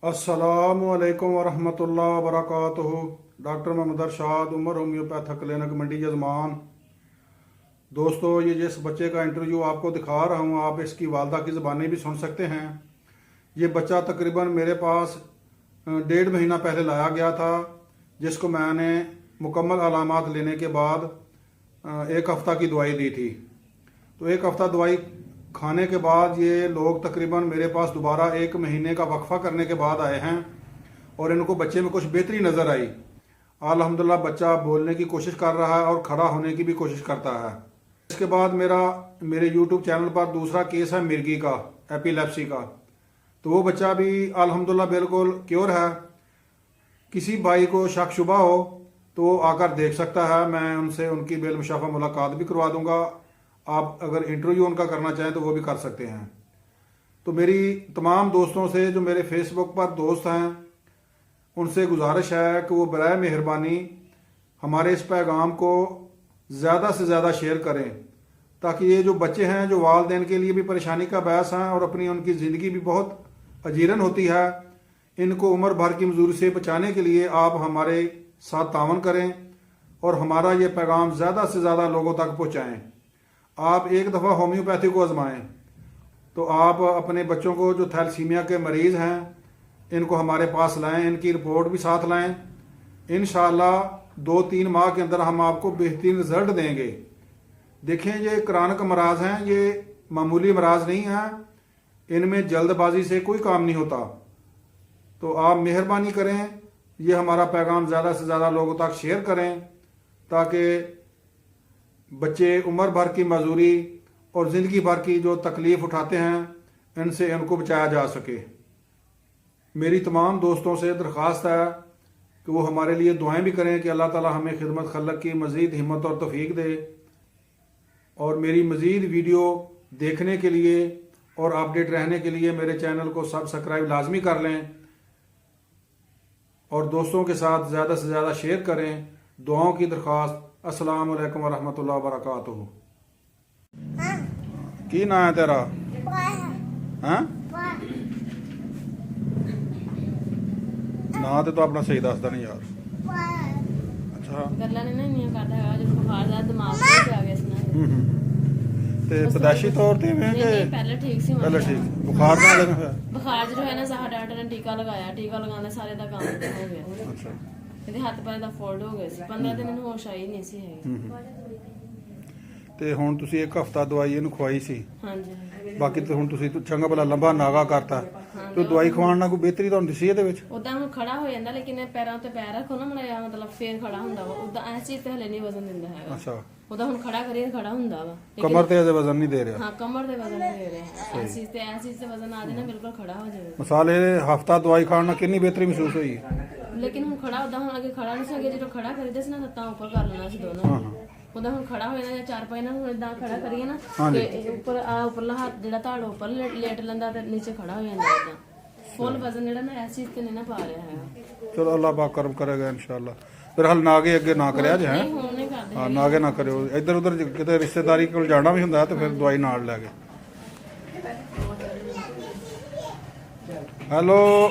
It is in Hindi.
अस्सलामुअलैकुम वरहमतुल्लाह वबरकातुहू। Doctor Mohammad Arshad, Umar homeopathic clinic, Mandi Jajman. दोस्तों, ये जिस बच्चे का इंटरव्यू आपको दिखा रहा हूँ, आप इसकी वालदा की ज़बानी भी सुन सकते हैं। ये बच्चा तकरीबन मेरे पास 1.5 महीना पहले लाया गया था, जिसको मैंने मुकम्मल अलामात लेने के बाद 1 हफ़्ता की दवाई दी थी। तो 1 हफ़्ता दवाई खाने के बाद ये लोग तकरीबन मेरे पास दोबारा 1 महीने का वक्फा करने के बाद आए हैं और इनको बच्चे में कुछ बेहतरी नज़र आई। अल्हम्दुलिल्लाह बच्चा बोलने की कोशिश कर रहा है और खड़ा होने की भी कोशिश करता है। इसके बाद मेरे यूट्यूब चैनल पर दूसरा केस है मिर्गी का, एपिलेप्सी का। तो वो बच्चा भी अल्हम्दुलिल्लाह बिल्कुल क्योर है। किसी भाई को शक शुबा हो तो वो आकर देख सकता है, मैं उनसे उनकी बेलमुशाफा मुलाकात भी करवा दूंगा। आप अगर इंटरव्यू उनका करना चाहें तो वो भी कर सकते हैं। तो मेरी तमाम दोस्तों से जो मेरे फेसबुक पर दोस्त हैं उनसे गुजारिश है कि वो बराए मेहरबानी हमारे इस पैगाम को ज़्यादा से ज़्यादा शेयर करें, ताकि ये जो बच्चे हैं जो वालिदैन के लिए भी परेशानी का बायस हैं और उनकी ज़िंदगी भी बहुत अजीरन होती है, इनको उम्र भर की मजदूरी से बचाने के लिए आप हमारे साथ तावन करें और हमारा ये पैगाम ज़्यादा से ज़्यादा लोगों तक पहुँचाएँ। आप एक दफ़ा होम्योपैथी को आजमाएं तो आप अपने बच्चों को जो थैलेसीमिया के मरीज़ हैं इनको हमारे पास लाएं, इनकी रिपोर्ट भी साथ लाएं। इंशाअल्लाह 2-3 माह के अंदर हम आपको बेहतरीन रिजल्ट देंगे। देखें, ये क्रॉनिक मराज हैं, ये मामूली मराज नहीं हैं, इनमें जल्दबाजी से कोई काम नहीं होता। तो आप मेहरबानी करें, ये हमारा पैगाम ज़्यादा से ज़्यादा लोगों तक शेयर करें, ताकि बच्चे उम्र भर की मजदूरी और ज़िंदगी भर की जो तकलीफ़ उठाते हैं इनसे इनको बचाया जा सके। मेरी तमाम दोस्तों से दरख्वास्त है कि वो हमारे लिए दुआएं भी करें कि अल्लाह ताला हमें खिदमत खल्क की मज़ीद हिम्मत और तौफीक दे। और मेरी मज़ीद वीडियो देखने के लिए और अपडेट रहने के लिए मेरे चैनल को सब्सक्राइब लाजमी कर लें और दोस्तों के साथ ज़्यादा से ज़्यादा शेयर करें। दुआओं की दरख्वास्त। अस्सलाम वालेकुम वरहमतुल्लाह वबरकातुहू। की ना है तेरा? हाँ? ना तो अपना सही दसदा नहीं यार। अच्छा ते पैदाइशी तौर ते में के पहले ठीक सी, पहले ठीक बुखार ना लगा है। बुखार जो है ना, साहा डॉक्टर ने टीका लगाया, टीका लगाने सारे ਦਾ ਕੰਮ ਹੋ ਗਿਆ। अच्छा, ਇਹਦੇ ਹੱਥ ਪੈਰ ਦਾ ਫੋਲਡ ਹੋ ਗਏ ਸੀ। 15 ਦਿਨ ਨੂੰ ਹੋਸ਼ ਆਈ ਨਹੀਂ ਸੀ ਹੈਗੀ। ਤੇ ਹੁਣ ਤੁਸੀਂ 1 ਹਫ਼ਤਾ ਦਵਾਈ ਇਹਨੂੰ ਖਵਾਈ ਸੀ। ਹਾਂਜੀ, ਬਾਕੀ ਤੇ ਹੁਣ ਤੁਸੀਂ ਚੰਗਾ ਭਲਾ ਲੰਬਾ ਨਾਗਾ ਕਰਤਾ ਤੇ ਦਵਾਈ ਖਵਾਉਣ ਨਾਲ ਕੋਈ ਬਿਹਤਰੀ ਤੁਹਾਨੂੰ ਦਿਸੀ ਇਹਦੇ ਵਿੱਚ? ਉਦਾਂ ਹੁਣ ਖੜਾ ਹੋ ਜਾਂਦਾ, ਲੇਕਿਨ ਇਹ ਪੈਰਾਂ ਤੇ ਪੈਰ ਰੱਖੋ ਨਾ ਮੜਿਆ, ਮਤਲਬ ਫੇਰ ਖੜਾ ਹੁੰਦਾ ਵਾ। ਉਦਾਂ ਐਸ ਚੀਜ਼ ਤੇ ਹਲੇ ਨਹੀਂ ਵਜ਼ਨ ਦਿੰਦਾ ਹੈਗਾ। ਅੱਛਾ, ਉਹਦਾ ਹੁਣ ਖੜਾ ਕਰੀਏ ਖੜਾ ਹੁੰਦਾ ਵਾ। ਕਮਰ ਤੇ ਇਹਦੇ ਵਜ਼ਨ ਨਹੀਂ ਦੇ ਰਿਹਾ? ਹਾਂ, ਕਮਰ ਦੇ ਵਜ਼ਨ ਨਹੀਂ ਦੇ ਰਿਹਾ। ਐਸ ਚੀਜ਼ ਤੇ ਵਜ਼ਨ ਆ ਜਾਏ ਨਾ, ਬਿਲਕੁਲ ਖੜਾ ਹੋ ਜਾਵੇ। ਮਿਸਾਲ ਇਹ ਹਫ਼ਤਾ ਦਵਾਈ ਖਾਣ ਨਾਲ ਕਿੰਨੀ ਬਿਹਤਰੀ ਮਹਿਸੂਸ ਹੋਈ? ਲੇਕਿਨ ਹੁਣ ਖੜਾ ਉਦਾਂ ਹੁਣ ਅੱਗੇ ਖੜਾ ਨਹੀਂ ਸੀ, ਅੱਗੇ ਜਦੋਂ ਖੜਾ ਕਰੀਦੇ ਸੀ ਨਾ ਲੱਤਾਂ ਉੱਪਰ ਕਰ ਲੈਣਾ ਸੀ ਦੋਨੋਂ। ਉਹਦਾ ਹੁਣ ਖੜਾ ਹੋ ਜਾਂਦਾ, ਜਾਂ 4 ਨਾਲ ਹੁਣ ਇਦਾਂ ਖੜਾ ਕਰੀਏ ਨਾ ਤੇ ਉੱਪਰ ਉੱਪਰਲਾ ਹੱਥ ਜਿਹੜਾ ਧੜ ਉੱਪਰ ਲੇਟ ਲੈਂਦਾ ਤੇ ਨੀਚੇ ਖੜਾ ਹੋ ਜਾਂਦਾ। ਇਦਾਂ ਫੁੱਲ ਵਜ਼ਨ ਜਿਹੜਾ ਨਾ ਐਸ ਚੀਜ਼ ਤੇ ਨਹੀਂ ਨਾ ਪਾ ਰਿਹਾ ਹੈਗਾ। ਚਲੋ ਅੱਲਾਹ ਪਾਕ ਕਰਮ ਕਰੇਗਾ ਇਨਸ਼ਾਅੱਲਾ। ਫਿਰ ਹਲ ਨਾਗੇ ਅੱਗੇ ਨਾ ਕਰਿਆ ਜੇ। ਨਹੀਂ, ਹੁਣ ਨਹੀਂ ਕਰਦੇ। ਹਾਂ, ਨਾਗੇ ਨਾ ਕਰਿਓ। ਇੱਧਰ ਉੱਧਰ ਕਿਤੇ ਰਿਸ਼ਤੇਦਾਰੀ ਕੋਲ ਜਾਣਾ ਵੀ ਹੁੰਦਾ ਤੇ ਫਿਰ ਦਵਾਈ ਨਾਲ ਲੈ ਕੇ। ਹੈਲੋ।